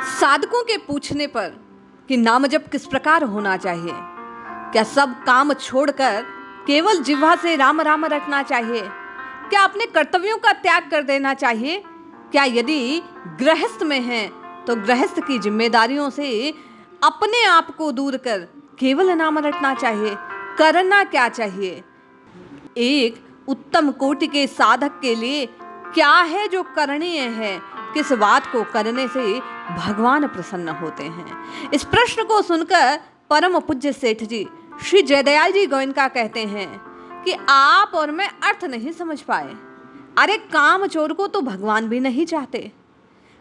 साधकों के पूछने पर कि नाम जप किस प्रकार होना चाहिए, क्या सब काम छोड़कर केवल जिह्वा से राम राम रटना चाहिए, क्या अपने कर्तव्यों का त्याग कर देना चाहिए, क्या यदि गृहस्थ में हैं तो गृहस्थ की जिम्मेदारियों से अपने आप को दूर कर केवल नाम रटना चाहिए, करना क्या चाहिए। एक उत्तम कोटि के साधक के लिए क्या है जो करणीय है, किस बात को करने से भगवान प्रसन्न होते हैं। इस प्रश्न को सुनकर परम पूज्य सेठ जी श्री जयदयाल जी गोयनका कहते हैं कि आप और मैं अर्थ नहीं समझ पाए। अरे काम चोर को तो भगवान भी नहीं चाहते।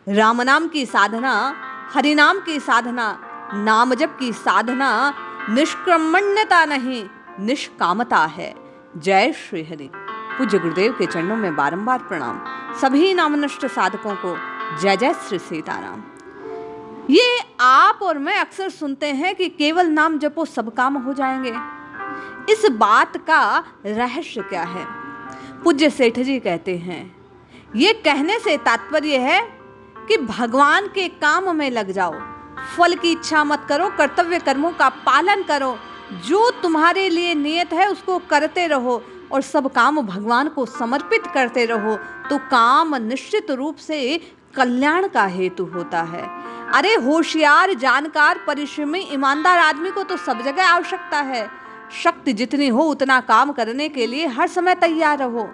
राम नाम की साधना, हरि नाम की साधना, नाम जप की साधना निष्क्रमण्यता नहीं निष्कामता है। जय श्री हरि। पूज्य गुरुदेव के चरणों में बारंबार प्रणाम। सभी नामनष्ट साधकों को जय जय श्री सीताराम। ये आप और मैं अक्सर सुनते हैं कि केवल नाम जपो सब काम हो जाएंगे। इस बात का रहस्य क्या है? पूज्य सेठ जी कहते हैं, ये कहने से तात्पर्य है कि भगवान के काम में लग जाओ, फल की इच्छा मत करो, कर्तव्य कर्मों का पालन करो, जो तुम्हारे लिए नियत है उसको करते रहो और सब काम भगवान को समर्पित करते रहो, तो काम निश्चित रूप से कल्याण का हेतु होता है। अरे होशियार, जानकार, परिश्रमी, ईमानदार आदमी को तो सब जगह आवश्यकता है। शक्ति जितनी हो उतना काम करने के लिए हर समय तैयार रहो।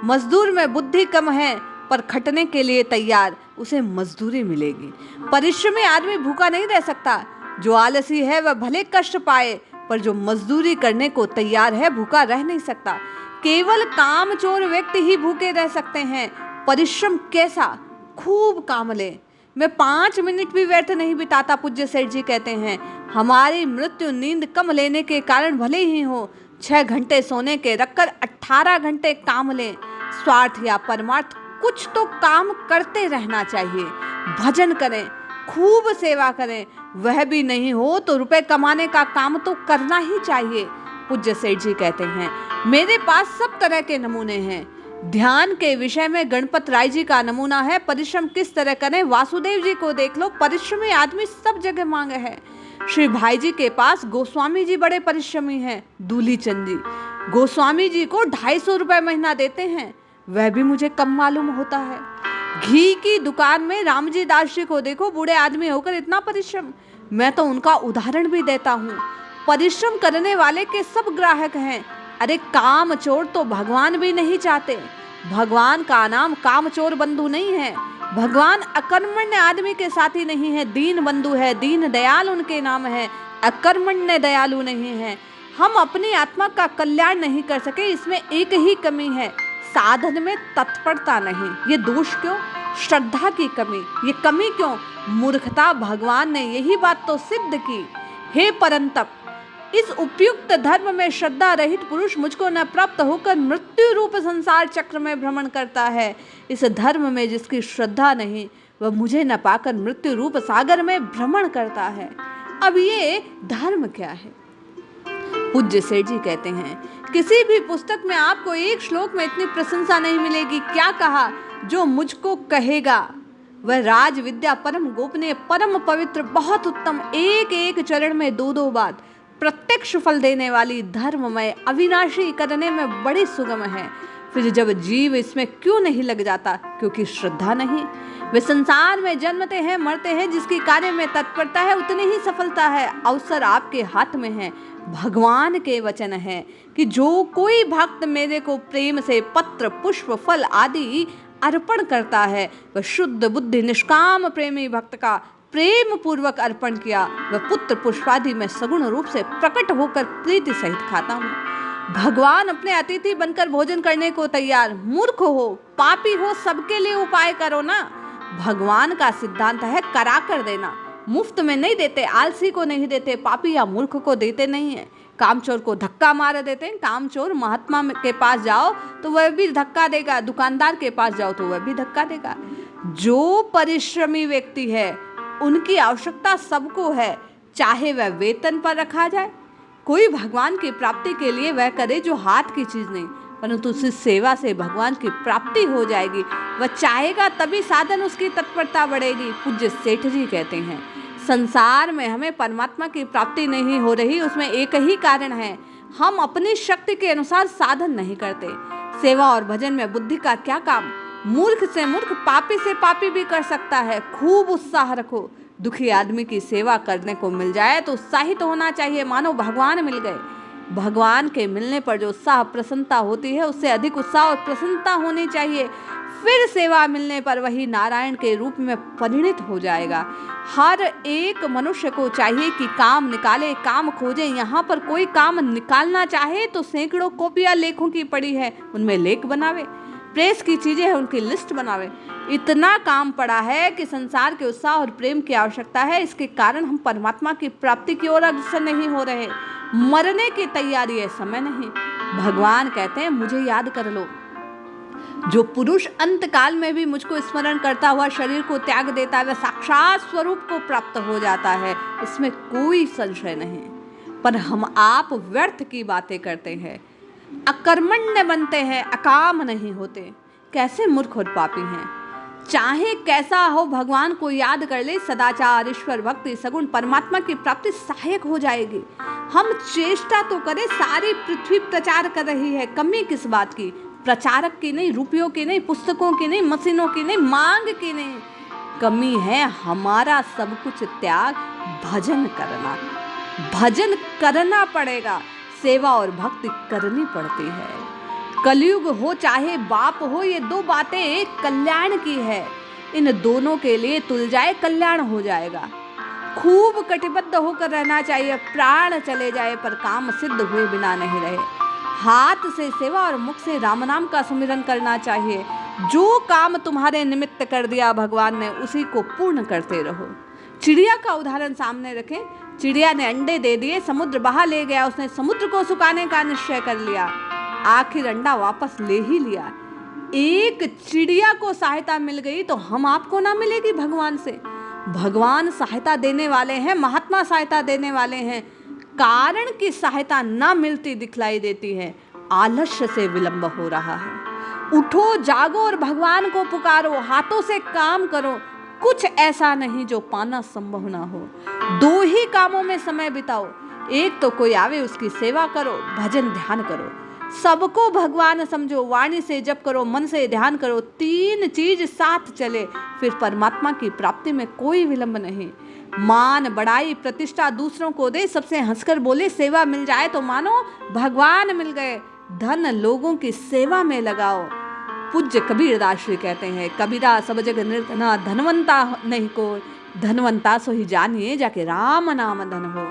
मजदूर में बुद्धि कम है पर खटने के लिए तैयार, उसे मजदूरी मिलेगी। परिश्रमी आदमी भूखा नहीं रह सकता। जो आलसी है वह भले कष्ट पाए पर जो मजदूरी करने को तैयार है भूखा रह नहीं सकता। केवल कामचोर व्यक्ति ही भूखे रह सकते हैं। परिश्रम कैसा? खूब काम ले। मैं 5 मिनट भी व्यर्थ नहीं बिताता। पूज्य सेठ जी कहते हैं, हमारी मृत्यु नींद कम लेने के कारण भले ही हो, 6 घंटे सोने के रखकर 18 घंटे काम लें। स्वार्थ या परमार्थ कुछ तो काम करते रहना चाहिए। भजन करें, खूब सेवा करें, वह भी नहीं हो तो रुपए कमाने का काम तो करना ही चाहिए। पूज्य सेठ जी कहते हैं, मेरे पास सब तरह के नमूने हैं। ध्यान के विषय में गणपत राय जी का नमूना है। परिश्रम किस तरह करें, वासुदेव जी को देख लो। परिश्रमी आदमी सब जगह मांग है। श्री भाई जी के पास गोस्वामी जी बड़े परिश्रमी हैं। दूली चंद जी गोस्वामी जी को 250 रुपए महीना देते हैं, वह भी मुझे कम मालूम होता है। घी की दुकान में रामजी दास जी को देखो, बूढ़े आदमी होकर इतना परिश्रम। मैं तो उनका उदाहरण भी देता हूँ। परिश्रम करने वाले के सब ग्राहक हैं। अरे काम चोर तो भगवान भी नहीं चाहते। भगवान का नाम काम चोर बंधु नहीं है। भगवान अकर्मण्य आदमी के साथी नहीं है, दीन बंधु है, दीन दयाल उनके नाम है, अकर्मण्य दयालु नहीं है। हम अपनी आत्मा का कल्याण नहीं कर सके, इसमें एक ही कमी है, साधन में तत्परता नहीं। ये दोष क्यों? श्रद्धा की कमी। ये कमी क्यों? मूर्खता। भगवान ने यही बात तो सिद्ध की। हे परंतप, इस उपयुक्त धर्म में श्रद्धा रहित पुरुष मुझको न प्राप्त होकर मृत्यु रूप संसार चक्र में भ्रमण करता है। इस धर्म में जिसकी श्रद्धा नहीं वह मुझे न पाकर मृत्यु रूप सागर में भ्रमण करता है। अब ये धर्म क्या है? पूज्य सेठ जी कहते हैं, किसी भी पुस्तक में आपको एक श्लोक में इतनी प्रशंसा नहीं मिलेगी। क्या कहा? जो मुझको कहेगा वह राज विद्या परम गोपनीय, परम पवित्र, बहुत उत्तम, एक एक चरण में 2-2 बात प्रत्यक्ष फल देने वाली, धर्ममय, अविनाशी, करने में बड़ी सुगम है। फिर जब जीव इसमें क्यों नहीं लग जाता? क्योंकि श्रद्धा नहीं। वे संसार में जन्मते हैं, मरते हैं, जिसकी कार्य में तत्परता है उतनी ही सफलता है। अवसर आपके हाथ में है। भगवान के वचन है कि जो कोई भक्त मेरे को प्रेम से पत्र, पुष्प, फल आदि अर्पण करता है वह शुद्ध बुद्धि निष्काम प्रेमी भक्त का प्रेम पूर्वक अर्पण किया वह पुत्र पुष्पादि में सगुण रूप से प्रकट होकर प्रीति सहित खाता हूँ। भगवान अपने अतिथि बनकर भोजन करने को तैयार। मूर्ख हो, पापी हो, सबके लिए उपाय करो ना। भगवान का सिद्धांत है करा कर देना। मुफ्त में नहीं देते, आलसी को नहीं देते, पापी या मूर्ख को देते नहीं है। कामचोर को धक्का मार देते हैं। कामचोर महात्मा के पास जाओ तो वह भी धक्का देगा, दुकानदार के पास जाओ तो वह भी धक्का देगा। जो परिश्रमी व्यक्ति है उनकी आवश्यकता सबको है, चाहे वह वेतन पर रखा जाए। कोई भगवान की प्राप्ति के लिए वह करे जो हाथ की चीज नहीं। परंतु उसी सेवा से भगवान की प्राप्ति हो जाएगी। वह चाहेगा तभी साधन उसकी तत्परता बढ़ेगी। पूज्य सेठ जी कहते हैं, संसार में हमें परमात्मा की प्राप्ति नहीं हो रही, उसमें एक ही कारण है, हम अपनी शक्ति के अनुसार साधन नहीं करते। सेवा और भजन में बुद्धि का क्या काम? मूर्ख से मूर्ख, पापी से पापी भी कर सकता है। खूब उत्साह रखो। दुखी आदमी की सेवा करने को मिल जाए तो उत्साहित होना चाहिए, मानो भगवान मिल गए। भगवान के मिलने पर जो उत्साह प्रसन्नता होती है, उससे अधिक उत्साह और प्रसन्नता होनी चाहिए। फिर सेवा मिलने पर वही नारायण के रूप में परिणित हो जाएगा। हर एक मनुष्य को चाहिए कि काम निकाले, काम खोजे। यहाँ पर कोई काम निकालना चाहे तो सैकड़ों कॉपियां लेखों की पड़ी है, उनमें लेख बनावे। प्रेस की चीजें हैं, उनकी लिस्ट बनावे। इतना काम पड़ा है कि संसार के उत्साह और प्रेम की आवश्यकता है। इसके कारण हम परमात्मा की प्राप्ति की ओर अग्रसर नहीं हो रहे। मरने की तैयारी है, समय नहीं। भगवान कहते हैं, मुझे याद कर लो। जो पुरुष अंत काल में भी मुझको स्मरण करता हुआ शरीर को त्याग देता है, वह साक्षात स्वरूप को प्राप्त हो जाता है, इसमें कोई संशय नहीं। पर हम आप व्यर्थ की बातें करते हैं, अकर्मण्य बनते हैं, अकाम नहीं होते। कैसे मूर्ख और पापी हैं। चाहे कैसा हो, भगवान को याद कर ले। सदाचार, ईश्वर भक्ति, सगुण परमात्मा की प्राप्ति सहायक हो जाएगी। हम चेष्टा तो करें, सारी पृथ्वी प्रचार कर रही है, कमी किस बात की? प्रचारक की नहीं, रुपयों की नहीं, पुस्तकों की नहीं, मशीनों की नहीं, मांग की नहीं। कमी है हमारा सब कुछ त्याग, भजन करना। भजन करना पड़ेगा, सेवा और भक्ति करनी पड़ती है। कलयुग हो चाहे बाप हो, ये दो बातें कल्याण की है। इन दोनों के लिए तुल जाए, कल्याण हो जाएगा। खूब कटिबद्ध होकर रहना चाहिए। प्राण चले जाए पर काम सिद्ध हुए बिना नहीं रहे। हाथ से सेवा और मुख से राम नाम का सुमिरन करना चाहिए। जो काम तुम्हारे निमित्त कर दिया भगवान ने, उसी को पूर्ण करते रहो। चिड़िया का उदाहरण सामने रखें। चिड़िया ने अंडे दे दिए, समुद्र बहा ले गया, उसने समुद्र को सुखाने का निश्चय कर लिया, आखिर अंडा वापस ले ही लिया। एक चिड़िया को सहायता मिल गई तो हम आपको ना मिलेगी भगवान से? भगवान सहायता देने वाले हैं, महात्मा सहायता देने वाले हैं। कारण की सहायता ना मिलती दिखलाई देती है, आलस्य से विलंब हो रहा है। उठो, जागो और भगवान को पुकारो, हाथों से काम करो। कुछ ऐसा नहीं जो पाना संभव ना हो। दो ही कामों में समय बिताओ। एक तो कोई आवे उसकी सेवा करो, भजन ध्यान करो। सबको भगवान समझो, वाणी से जप करो, मन से ध्यान करो। तीन चीज साथ चले, फिर परमात्मा की प्राप्ति में कोई विलंब नहीं। मान, बड़ाई, प्रतिष्ठा दूसरों को दे, सबसे हंसकर बोले, सेवा मिल जाए तो मानो भगवान मिल गए। धन लोगों की सेवा में लगाओ। पूज्य कबीरदास जी कहते हैं, कबीरा सब जग निर्धना, धनवंता नहीं को, धनवंता सो ही जानिए जाके राम नाम धन हो।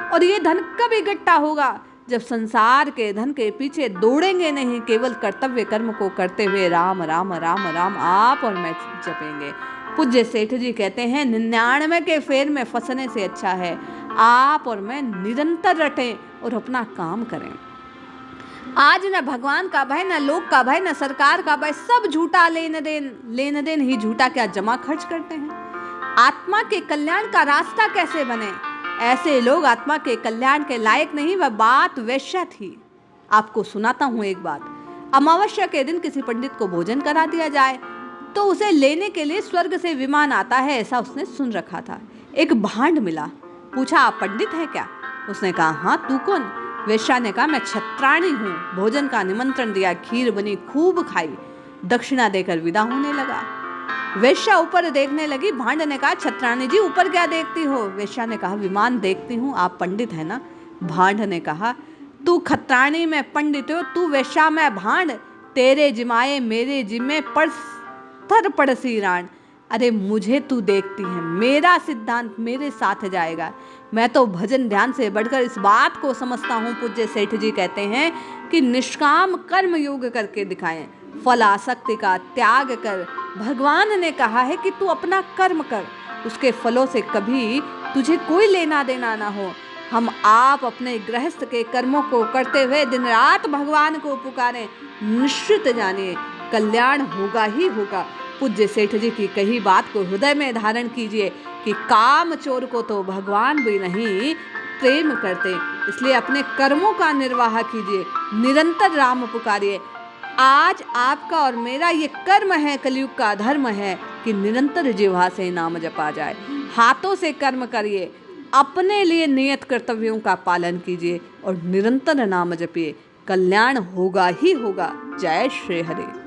और ये धन कब इकट्ठा होगा? जब संसार के धन के पीछे दौड़ेंगे नहीं, केवल कर्तव्य कर्म को करते हुए राम राम राम राम आप और मैं जपेंगे। पूज्य सेठ जी कहते हैं, 99 के फेर में फंसने से अच्छा है आप और मैं निरंतर रटें और अपना काम करें। आज न भगवान का भय, न लोक का भय, न सरकार का भय, सब झूठा लेन देन ही झूठा क्या जमा खर्च करते हैं। आत्मा के कल्याण का रास्ता कैसे बने? ऐसे लोग आत्मा के कल्याण के लायक नहीं। वह बात वैश्या थी। आपको सुनाता हूँ एक बात। अमावस्या के दिन किसी पंडित को भोजन करा दिया जाए तो उसे लेने के लिए स्वर्ग से विमान आता है, ऐसा उसने सुन रखा था। एक भांड मिला, पूछा आप पंडित है क्या? उसने कहा हाँ, तू कौन? वेश्या ने कहा मैं छत्राणी हूँ। भोजन का निमंत्रण दिया, खीर बनी, खूब खाई, दक्षिणा देकर विदा होने लगा। वेश्या ऊपर देखने लगी। भांड ने कहा छत्राणी जी ऊपर क्या देखती हो? वेश्या ने कहा विमान देखती हूँ, आप पंडित है ना? भांड ने कहा तू खत्राणी में पंडित हो, तू वेश्या में भांड। तेरे जिमाए मेरे जिम्मे पड़ पड़सी राण। अरे मुझे तू देखती है, मेरा सिद्धांत मेरे साथ जाएगा। मैं तो भजन ध्यान से बढ़कर इस बात को समझता हूँ। पूज्य सेठ जी कहते हैं कि निष्काम कर्म योग करके दिखाएं, फल आसक्ति का त्याग कर। भगवान ने कहा है कि तू अपना कर्म कर, उसके फलों से कभी तुझे कोई लेना देना ना हो। हम आप अपने गृहस्थ के कर्मों को करते हुए दिन रात भगवान को पुकारें, निश्चित जानिए कल्याण होगा ही होगा। पूज्य सेठ जी की कही बात को हृदय में धारण कीजिए कि काम चोर को तो भगवान भी नहीं प्रेम करते। इसलिए अपने कर्मों का निर्वाह कीजिए, निरंतर राम पुकारिए। आज आपका और मेरा ये कर्म है, कलयुग का धर्म है कि निरंतर जिह्वा से नाम जपा जाए। हाथों से कर्म करिए, अपने लिए नियत कर्तव्यों का पालन कीजिए और निरंतर नाम जपिए। कल्याण होगा ही होगा। जय श्री हरि।